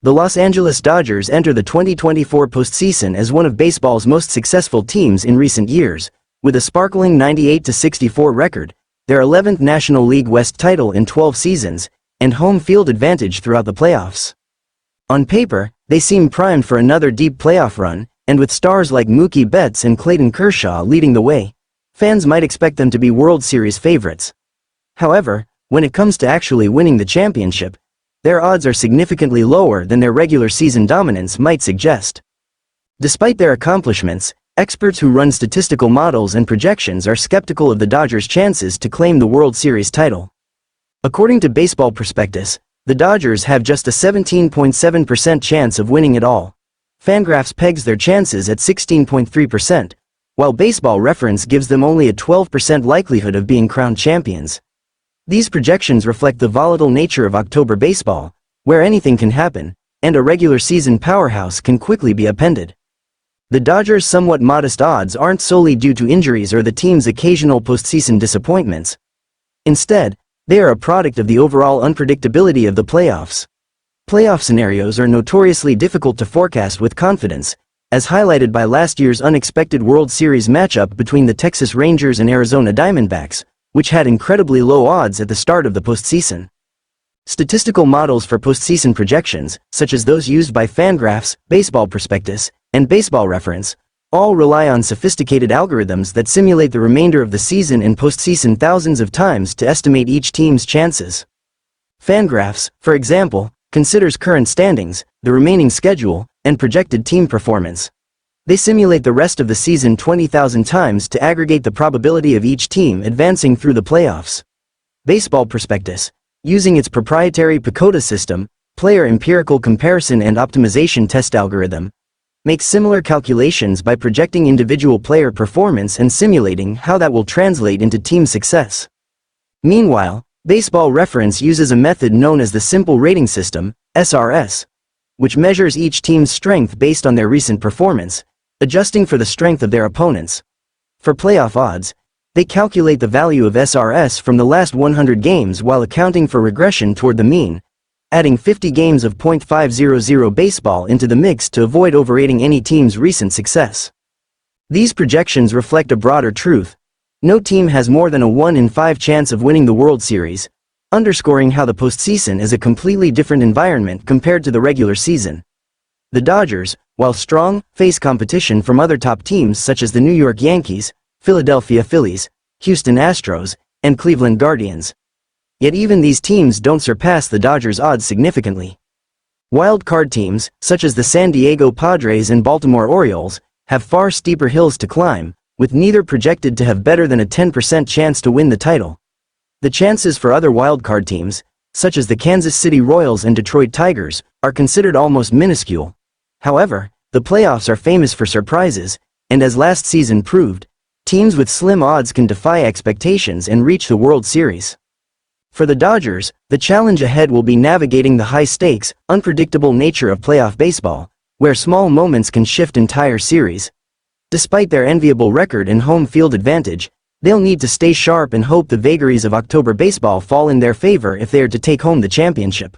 The Los Angeles Dodgers enter the 2024 postseason as one of baseball's most successful teams in recent years, with a sparkling 98-64 record, their 11th National League West title in 12 seasons, and home field advantage throughout the playoffs. On paper, they seem primed for another deep playoff run, and with stars like Mookie Betts and Clayton Kershaw leading the way, fans might expect them to be World Series favorites. However, when it comes to actually winning the championship, their odds are significantly lower than their regular season dominance might suggest. Despite their accomplishments, experts who run statistical models and projections are skeptical of the Dodgers' chances to claim the World Series title. According to Baseball Prospectus, the Dodgers have just a 17.7% chance of winning it all. FanGraphs pegs their chances at 16.3%, while Baseball Reference gives them only a 12% likelihood of being crowned champions. These projections reflect the volatile nature of October baseball, where anything can happen, and a regular season powerhouse can quickly be upended. The Dodgers' somewhat modest odds aren't solely due to injuries or the team's occasional postseason disappointments. Instead, they are a product of the overall unpredictability of the playoffs. Playoff scenarios are notoriously difficult to forecast with confidence, as highlighted by last year's unexpected World Series matchup between the Texas Rangers and Arizona Diamondbacks, which had incredibly low odds at the start of the postseason. Statistical models for postseason projections, such as those used by FanGraphs, Baseball Prospectus, and Baseball Reference, all rely on sophisticated algorithms that simulate the remainder of the season and postseason thousands of times to estimate each team's chances. FanGraphs, for example, considers current standings, the remaining schedule, and projected team performance. They simulate the rest of the season 20,000 times to aggregate the probability of each team advancing through the playoffs. Baseball Prospectus, using its proprietary PECOTA system, player empirical comparison and optimization test algorithm, makes similar calculations by projecting individual player performance and simulating how that will translate into team success. Meanwhile, Baseball Reference uses a method known as the Simple Rating System, SRS, which measures each team's strength based on their recent performance, adjusting for the strength of their opponents. For playoff odds, they calculate the value of SRS from the last 100 games while accounting for regression toward the mean, adding 50 games of .500 baseball into the mix to avoid overrating any team's recent success. These projections reflect a broader truth. No team has more than a 1 in 5 chance of winning the World Series, underscoring how the postseason is a completely different environment compared to the regular season. The Dodgers, while strong, face competition from other top teams such as the New York Yankees, Philadelphia Phillies, Houston Astros, and Cleveland Guardians. Yet even these teams don't surpass the Dodgers' odds significantly. Wild card teams, such as the San Diego Padres and Baltimore Orioles, have far steeper hills to climb, with neither projected to have better than a 10% chance to win the title. The chances for other wildcard teams, such as the Kansas City Royals and Detroit Tigers, are considered almost minuscule. However, the playoffs are famous for surprises, and as last season proved, teams with slim odds can defy expectations and reach the World Series. For the Dodgers, the challenge ahead will be navigating the high-stakes, unpredictable nature of playoff baseball, where small moments can shift entire series. Despite their enviable record and home field advantage, they'll need to stay sharp and hope the vagaries of October baseball fall in their favor if they are to take home the championship.